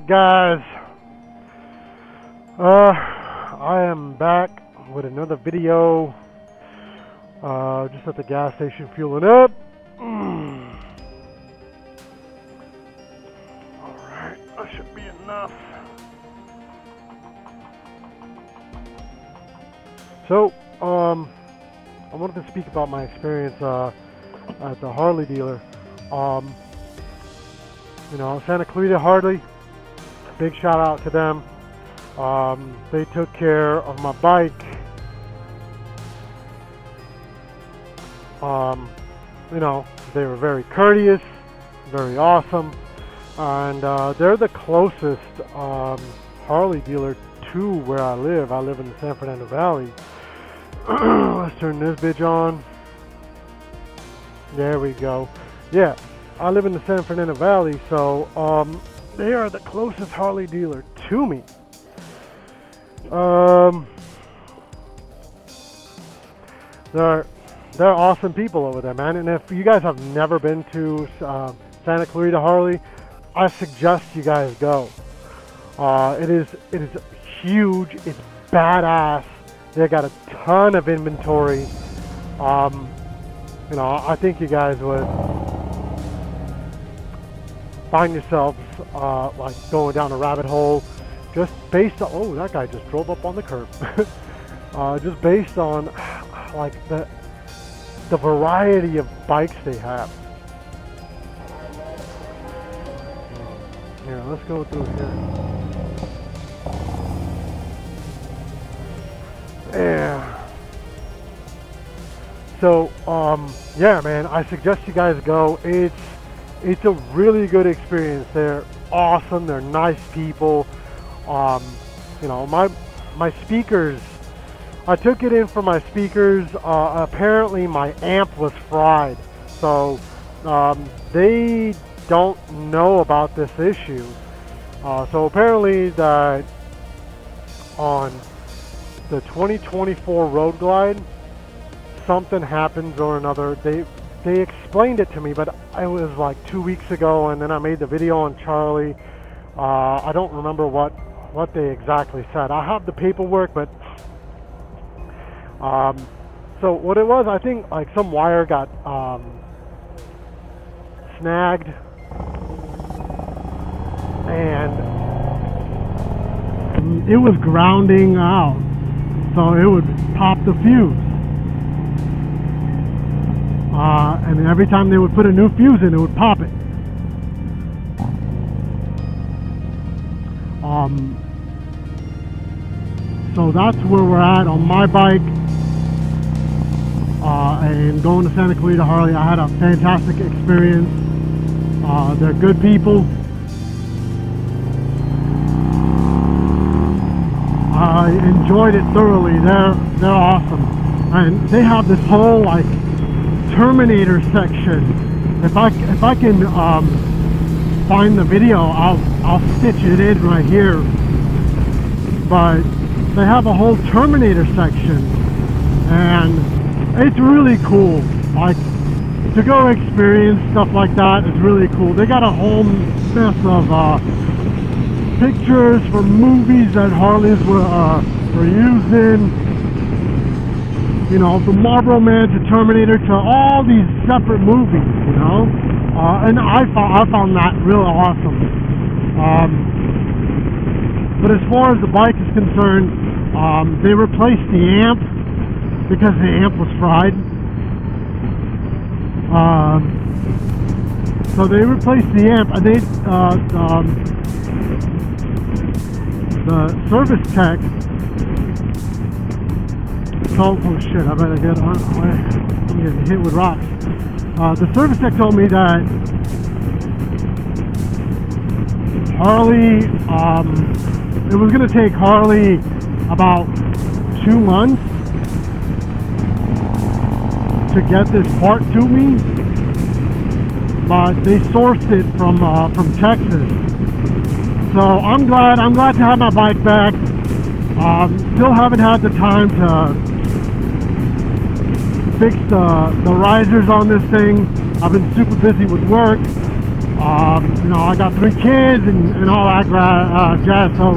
guys, I am back with another video. Just at the gas station fueling up. Alright, that should be enough. So, I wanted to speak about my experience at the Harley dealer. Santa Clarita Harley, big shout out to them. They took care of my bike. They were very courteous, very awesome, and they're the closest Harley dealer to where I live. I live in the San Fernando Valley. Let's turn this bitch on. There we go. Yeah, I live in the San Fernando Valley, so they are the closest Harley dealer to me. They're awesome people over there, man. And if you guys have never been to Santa Clarita Harley, I suggest you guys go. It is huge. It's badass. They got a ton of inventory. I think you guys would find yourselves like going down a rabbit hole just based on, oh, that guy just drove up on the curb. Just based on like the variety of bikes they have. Here, let's go through here. Yeah. So, yeah, man, I suggest you guys go. It's a really good experience. They're awesome. They're nice people. My speakers, I took it in for my speakers. Apparently my amp was fried. So, they don't know about this issue. So apparently that on the 2024 Road Glide, something happens or another. They explained it to me, but it was like 2 weeks ago, and then I made the video on Charlie. I don't remember what they exactly said. I have the paperwork, but so what it was, I think like some wire got snagged, and it was grounding out, so it would pop the fuse. And every time they would put a new fuse in, it would pop it. So that's where we're at on my bike. And going to Santa Clarita Harley, I had a fantastic experience. They're good people. I enjoyed it thoroughly. They're awesome, and they have this whole like Terminator section. If I can find the video, I'll stitch it in right here. But they have a whole Terminator section, and it's really cool. Like, to go experience stuff like that is really cool. They got a whole mess of pictures from movies that Harleys were using. From Marlboro Man to Terminator to all these separate movies, and I found that real awesome. But as far as the bike is concerned, they replaced the amp because the amp was fried. So they replaced the amp, and the service tech. Oh shit, I better get on. I'm getting hit with rocks. The service tech told me that Harley, it was going to take Harley about 2 months to get this part to me, but they sourced it from Texas. So I'm glad to have my bike back. Still haven't had the time to fix the risers on this thing. I've been super busy with work, You know, I got 3 kids and all that jazz, so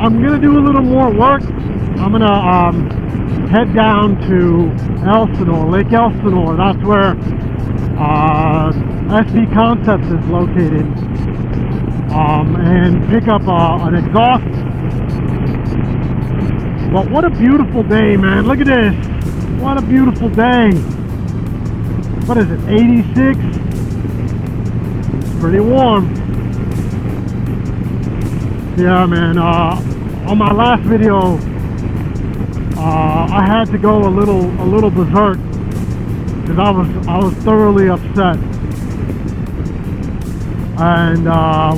I'm gonna do a little more work. I'm gonna head down to Elsinore, Lake Elsinore. That's where SD Concepts is located, and pick up an exhaust. But what a beautiful day, man. Look at this. What a beautiful day. What is it, 86? It's pretty warm. Yeah, man. On my last video, I had to go a little berserk because I was thoroughly upset. And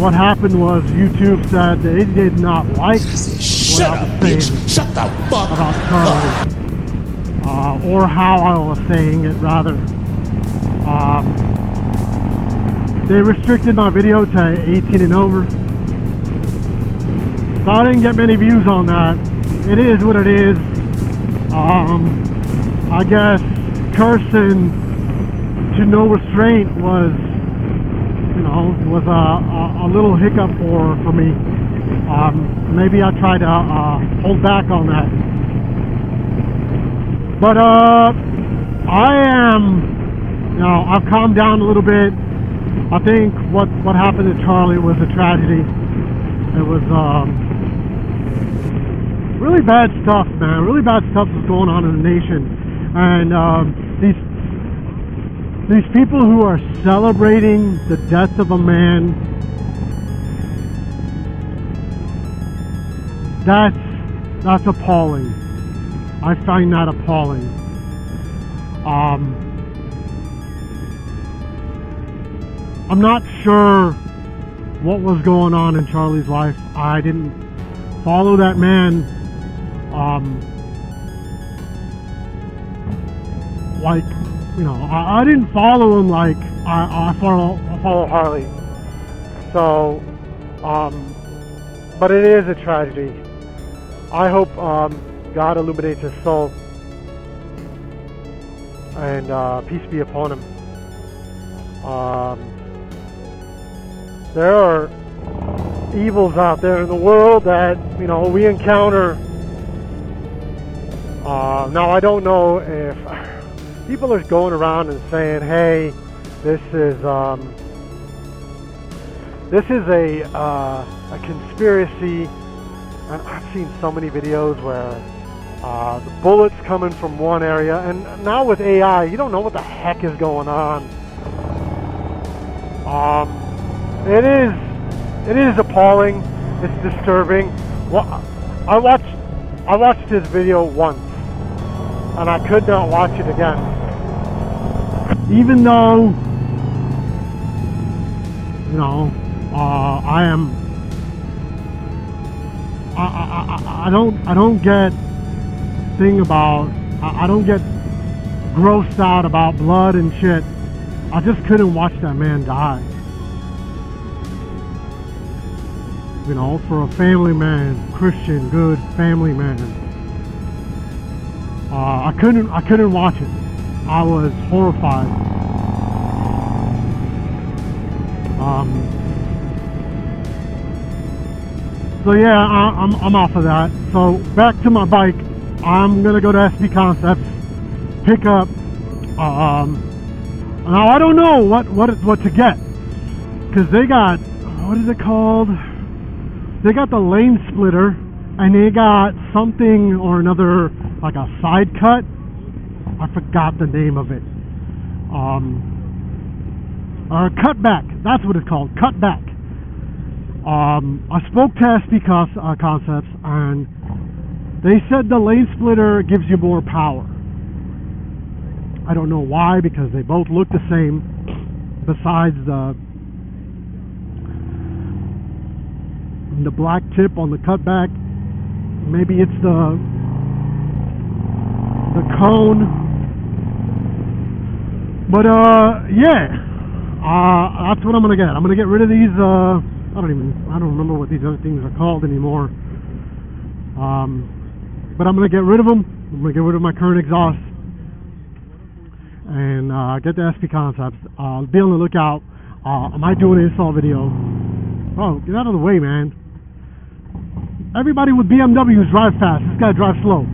what happened was YouTube said they did not like what I was saying Shut the fuck about Charlie, or how I was saying it, rather. They restricted my video to 18 and over, so I didn't get many views on that. It is what it is. I guess cursing to no restraint was, you know, was a little hiccup for me. Maybe I tried to hold back on that. But I am, you know, I've calmed down a little bit. I think what happened to Charlie was a tragedy. It was really bad stuff, man. Really bad stuff was going on in the nation. And these people who are celebrating the death of a man, that's appalling. I find that appalling. I'm not sure what was going on in Charlie's life. I didn't follow that man. Like, you know, I didn't follow him like I follow Harley. So, but it is a tragedy. I hope God illuminates his soul, and peace be upon him. There are evils out there in the world that, you know, we encounter. Now I don't know if people are going around and saying, "Hey, this is a conspiracy." And I've seen so many videos where the bullets coming from one area, and now with AI, you don't know what the heck is going on. It is appalling. It's disturbing. Well, I watched this video once, and I could not watch it again. Even though, you know, I don't get I don't get grossed out about blood and shit. I just couldn't watch that man die. You know, for a family man, Christian, good family man. I couldn't watch it. I was horrified. So yeah, I'm off of that. So back to my bike. I'm gonna go to SD Concepts, pick up. Now I don't know what to get, because they got, what is it called? They got the lane splitter, and they got something or another, like a side cut. I forgot the name of it. Or Cutback. That's what it's called. Cutback. I spoke to SD Concepts, and they said the lane splitter gives you more power. I don't know why, because they both look the same. Besides the black tip on the Cutback, maybe it's the cone. But yeah, that's what I'm gonna get. I'm gonna get rid of these. I don't remember what these other things are called anymore. But I'm gonna get rid of them. I'm gonna get rid of my current exhaust, and get the SP concepts. Be on the lookout. I might do an install video. Bro, get out of the way, man. Everybody with BMWs drive fast. This guy drives slow.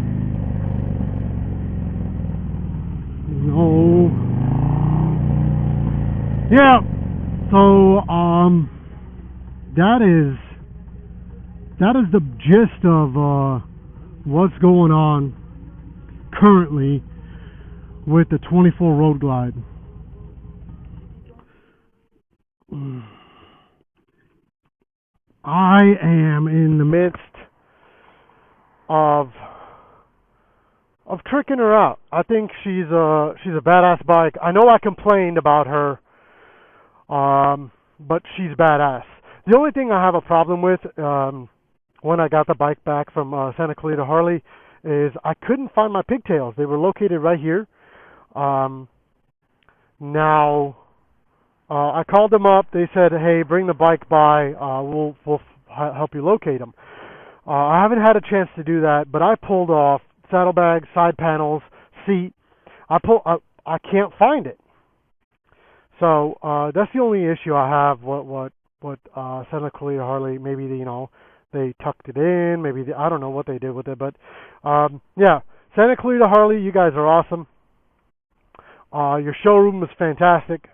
No. Yeah. So, that is the gist of what's going on currently with the 24 Road Glide. I am in the midst of tricking her out. I think she's a badass bike. I know I complained about her, but she's badass. The only thing I have a problem with when I got the bike back from Santa Clarita Harley is I couldn't find my pigtails. They were located right here. Now I called them up. They said, "Hey, bring the bike by. We'll help you locate them." I haven't had a chance to do that, but I pulled off saddlebags, side panels, seat. I can't find it. So that's the only issue I have. What Santa Clarita Harley, maybe they tucked it in. Maybe I don't know what they did with it, but yeah, Santa Clarita Harley, you guys are awesome. Your showroom was fantastic.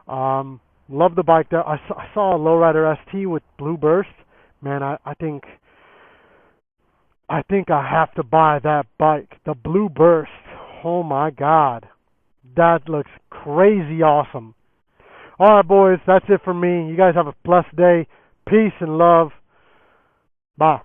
Love the bike there. I saw a Lowrider ST with blue burst. Man, I think I have to buy that bike. The blue burst. Oh my God, that looks crazy awesome. All right, boys, that's it for me. You guys have a blessed day. Peace and love. Bye.